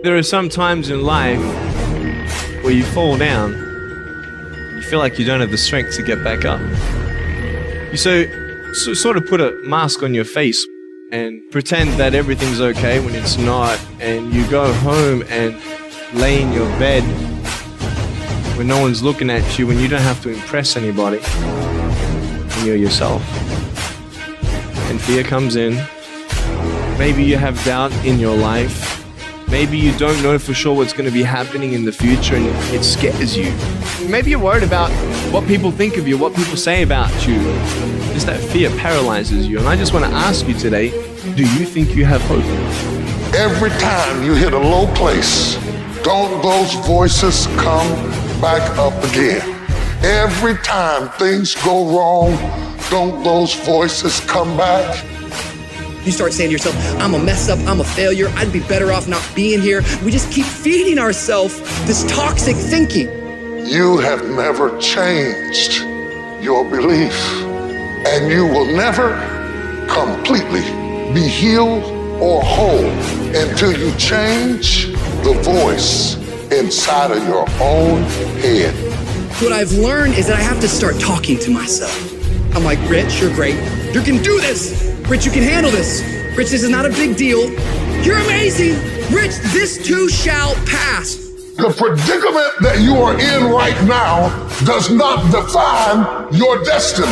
There are some times in life where you fall down, you feel like you don't have the strength to get back up. You sort of put a mask on your face and pretend that everything's okay when it's not, and you go home and lay in your bed when no one's looking at you, when you don't have to impress anybody, and you're yourself. And fear comes in. Maybe you have doubt in your life. Maybe you don't know for sure what's going to be happening in the future, and it scares you. Maybe you're worried about what people think of you, what people say about you. Just that fear paralyzes you. And I just want to ask you today, do you think you have hope? Every time you hit a low place, don't those voices come back up again? Every time things go wrong, don't those voices come back? You start saying to yourself, I'm a mess up, I'm a failure, I'd be better off not being here. We just keep feeding ourselves this toxic thinking. You have never changed your belief, and you will never completely be healed or whole until you change the voice inside of your own head. What I've learned is that I have to start talking to myself. I'm like, Rich, you're great. You can do this. Rich, you can handle this. Rich, this is not a big deal. You're amazing. Rich, this too shall pass. The predicament that you are in right now does not define your destiny.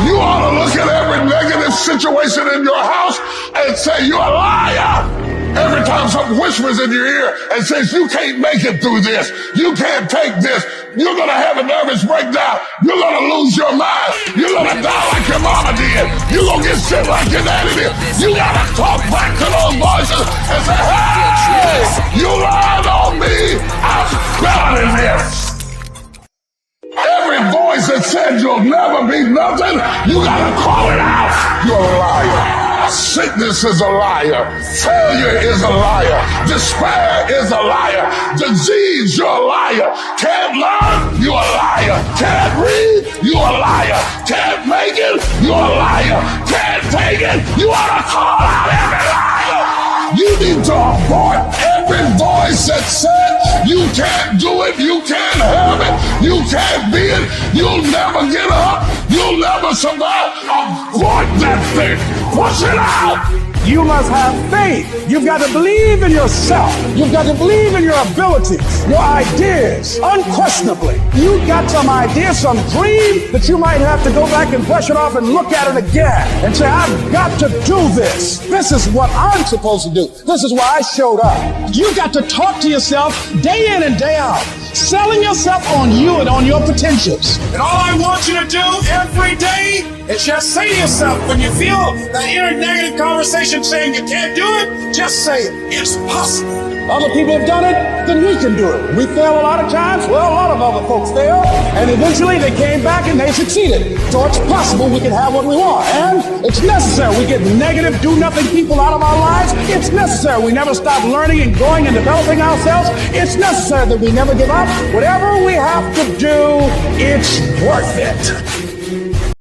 You ought to look at every negative situation in your house and say, you're a liar. Every time something whispers in your ear and says, you can't make it through this, you can't take this, you're going to have a nervous breakdown, you're going to lose your mind, you're going to die like your mama did, you're going to get sick like your daddy did. You got to talk back to those voices and say, hey, you lied on me, I'm better than this. Every voice that said you'll never be nothing, you got to call it out. You're a liar. Sickness is a liar. Failure is a liar. Despair is a liar. Disease, you're a liar. Can't learn, you're a liar. Can't read, you're a liar. Can't make it, you're a liar. Can't take it, you ought to call out every liar. You need to abort every voice that said you can't do it, you can't have it, you can't be it, you'll never get up, you'll never survive. Abort that thing. Push it out! You must have faith. You've got to believe in yourself. You've got to believe in your abilities, your ideas, unquestionably. You've got some idea, some dream that you might have to go back and brush it off and look at it again and say, I've got to do this. This is what I'm supposed to do. This is why I showed up. You've got to talk to yourself day in and day out, selling yourself on you and on your potentials. And all I want you to do every day is just say to yourself, when you feel that inner negative conversation saying you can't do it, just say it. It's possible. Other people have done it, then we can do it. We fail a lot of times, well, a lot of other folks fail, and eventually they came back and they succeeded. So it's possible we can have what we want, and it's necessary. We get negative, do-nothing people out of our lives. It's necessary. We never stop learning and growing and developing ourselves. It's necessary that we never give up. Whatever we have to do, it's worth it.